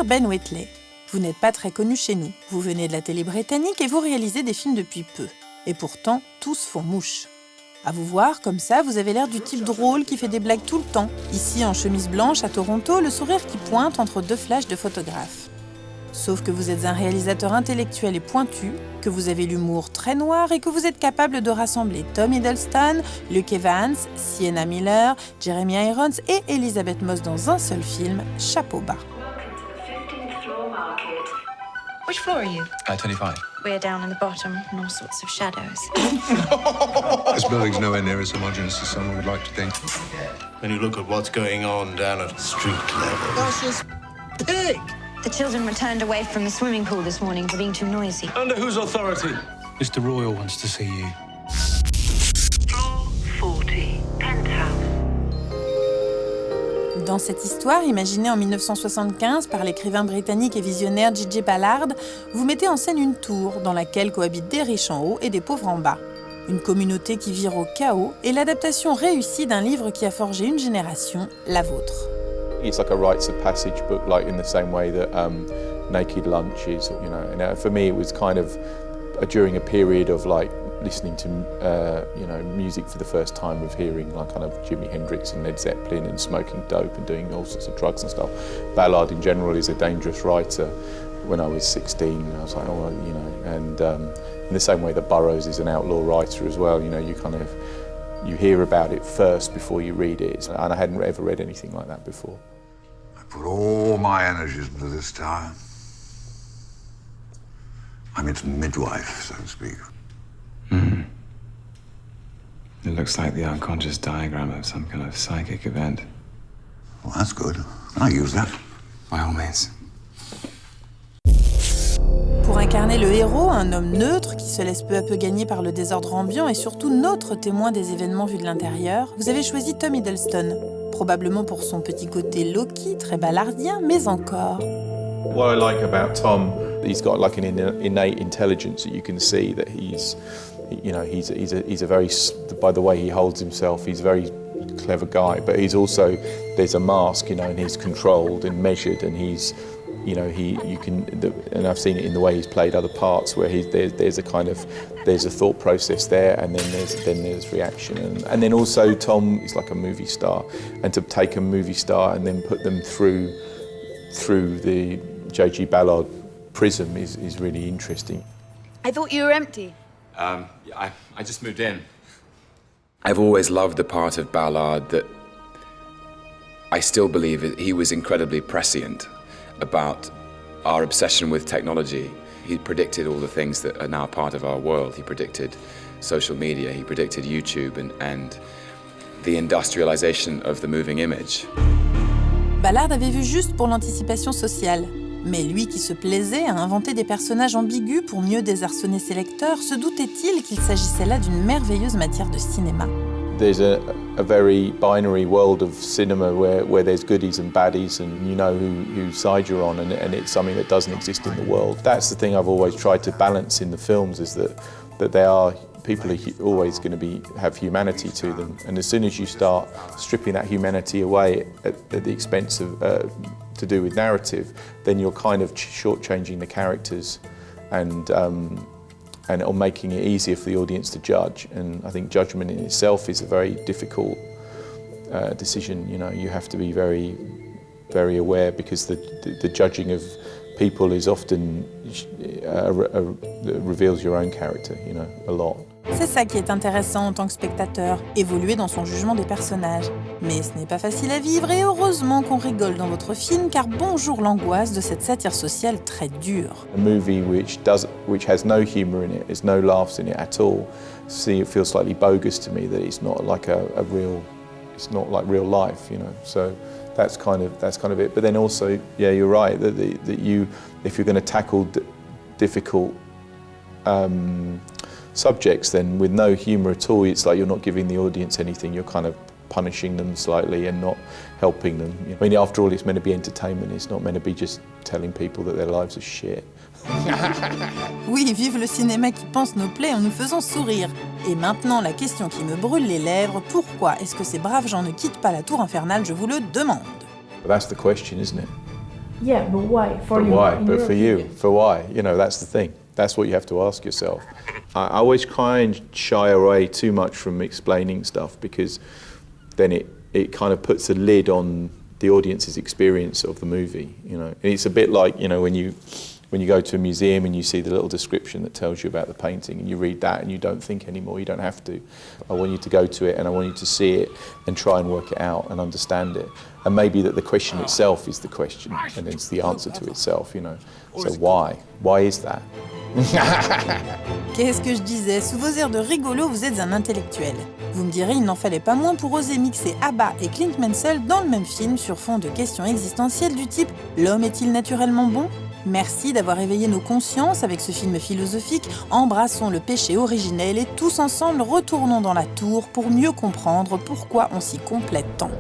cher Ben Wheatley. Vous n'êtes pas très connu chez nous. Vous venez de la télé britannique et vous réalisez des films depuis peu. Et pourtant, tous font mouche. À vous voir, comme ça, vous avez l'air du type drôle qui fait des blagues tout le temps. Ici, en chemise blanche, à Toronto, le sourire qui pointe entre deux flashs de photographes. Sauf que vous êtes un réalisateur intellectuel et pointu, que vous avez l'humour très noir et que vous êtes capable de rassembler Tom Hiddleston, Luke Evans, Sienna Miller, Jeremy Irons et Elisabeth Moss dans un seul film, chapeau bas. Which floor are you? 25. We're down in the bottom and all sorts of shadows. This building's nowhere near as homogeneous as someone would like to think. When you look at what's going on down at street level. That's just pig! The children returned away from the swimming pool this morning for being too noisy. Under whose authority? Mr. Royal wants to see you. Floor 40, penthouse. Dans cette histoire, imaginée en 1975 par l'écrivain britannique et visionnaire J.J. Ballard, vous mettez en scène une tour dans laquelle cohabitent des riches en haut et des pauvres en bas. Une communauté qui vire au chaos et l'adaptation réussie d'un livre qui a forgé une génération, la vôtre. It's like a rites of passage book, like in the same way that Naked Lunch is, you know. And for me, it was kind of during a period of like listening to, music for the first time, of hearing like kind of Jimi Hendrix and Led Zeppelin and smoking dope and doing all sorts of drugs and stuff. Ballard in general is a dangerous writer. When I was 16, I was like, and in the same way that Burroughs is an outlaw writer as well, you hear about it first before you read it. And I hadn't ever read anything like that before. I put all my energies into this tower. I'm its midwife, so to speak. Mm. It looks like the unconscious diagram of some kind of psychic event. Well, that's good. I'll use that. By all means. Pour incarner le héros, un homme neutre qui se laisse peu à peu gagner par le désordre ambiant et surtout notre témoin des événements vus de l'intérieur, vous avez choisi Tom Hiddleston. Probablement pour son petit côté Loki, très ballardien, mais encore. What I like about Tom, he's got like an innate intelligence that you can see that he's a very, by the way he holds himself, he's a very clever guy, but he's also, there's a mask, and he's controlled and measured, and he's, and I've seen it in the way he's played other parts where there's a thought process there, and then there's reaction, and then also Tom is like a movie star, and to take a movie star and then put them through the J.G. Ballard prism is really interesting. I thought you were empty. I just moved in. I've always loved the part of Ballard that I still believe he was incredibly prescient about our obsession with technology. He predicted all the things that are now part of our world. He predicted social media, he predicted YouTube and the industrialization of the moving image. Ballard avait vu juste pour l'anticipation sociale. Mais lui qui se plaisait à inventer des personnages ambigus pour mieux désarçonner ses lecteurs, se doutait-il qu'il s'agissait là d'une merveilleuse matière de cinéma? There's a very binary world of cinema where there's goodies and baddies, and you know whose side you're on, and it's something that doesn't exist in the world. That's the thing I've always tried to balance in the films, is that they are, people are always going to have humanity to them, and as soon as you start stripping that humanity away at the expense of to do with narrative, then you're kind of shortchanging the characters and or making it easier for the audience to judge. And I think judgment in itself is a very difficult decision. You have to be very, very aware, because the judging of people is often reveals your own character, a lot. C'est ça qui est intéressant en tant que spectateur, évoluer dans son jugement des personnages. Mais ce n'est pas facile à vivre, et heureusement qu'on rigole dans votre film, car bonjour l'angoisse de cette satire sociale très dure. A movie which has no humour in it, there's no laughs in it at all. It feels slightly bogus to me that it's not like it's not like real life, So that's kind of it. But then also, yeah, you're right that if you're going to tackle difficult subjects, then with no humour at all, it's like you're not giving the audience anything. You're kind of punishing them slightly and not helping them. I mean, after all, it's meant to be entertainment. It's not meant to be just telling people that their lives are shit. Oui, vive le cinéma qui pense nos plaies en nous faisant sourire. Et maintenant, la question qui me brûle les lèvres, pourquoi est-ce que ces braves gens ne quittent pas la tour infernale, je vous le demande. But that's the question, isn't it? Yeah, but why? For But you? why? in But your for you, opinion? for why? You know, that's the thing. That's what you have to ask yourself. I always try and shy away too much from explaining stuff because then it kind of puts a lid on the audience's experience of the movie, you know. And it's a bit like, you know, when you go to a museum and you see the little description that tells you about the painting and you read that and you don't think anymore, you don't have to. I want you to go to it and I want you to see it and try and work it out and understand it. And maybe that the question itself is the question and it's the answer to itself, you know. So why? Why is that? Qu'est-ce que je disais? Sous vos airs de rigolo, vous êtes un intellectuel. Vous me direz, il n'en fallait pas moins pour oser mixer ABBA et Clint Mansell dans le même film sur fond de questions existentielles du type « L'homme est-il naturellement bon ?» Merci d'avoir éveillé nos consciences avec ce film philosophique. Embrassons le péché originel et tous ensemble retournons dans la tour pour mieux comprendre pourquoi on s'y complète tant.